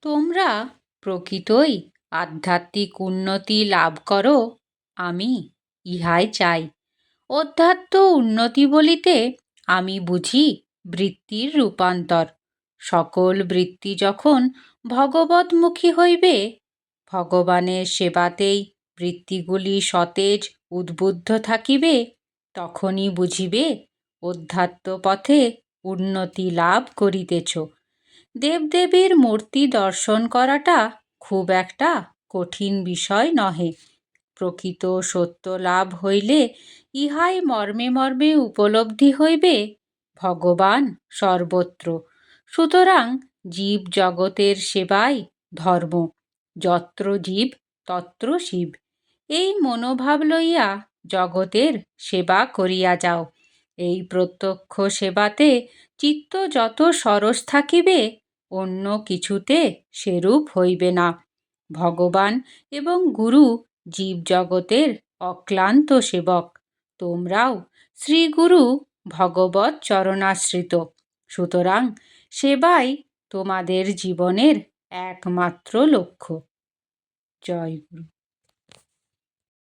তোমরা প্রকৃতই আধ্যাত্মিক উন্নতি লাভ করো, আমি ইহাই চাই। অধ্যাত্ম উন্নতি বলিতে আমি বুঝি বৃত্তির রূপান্তর। সকল বৃত্তি যখন ভগবৎমুখী হইবে, ভগবানের সেবাতেই বৃত্তিগুলি সতেজ উদ্বুদ্ধ থাকিবে, তখনই বুঝিবে অধ্যাত্ম পথে উন্নতি লাভ করিতেছ। দেবদেবীর মূর্তি দর্শন করাটা খুব একটা কঠিন বিষয় নহে। প্রকৃত সত্য লাভ হইলে ইহাই মর্মে মর্মে উপলব্ধি হইবে ভগবান সর্বত্র। সুতরাং জীব জগতের সেবাই ধর্ম। যত্র জীব তত্র শিব। এই মনোভাব লইয়া জগতের সেবা করিয়া যাও। এই প্রত্যক্ষ সেবাতে চিত্ত যত সরস থাকিবে, অন্য কিছুতে সেরূপ হইবে না। ভগবান এবং গুরু জীবজগতের অক্লান্ত সেবক। তোমরাও শ্রীগুরু ভগবৎ চরণাশ্রিত। সুতরাং সেবাই তোমাদের জীবনের একমাত্র লক্ষ্য। জয় গুরু।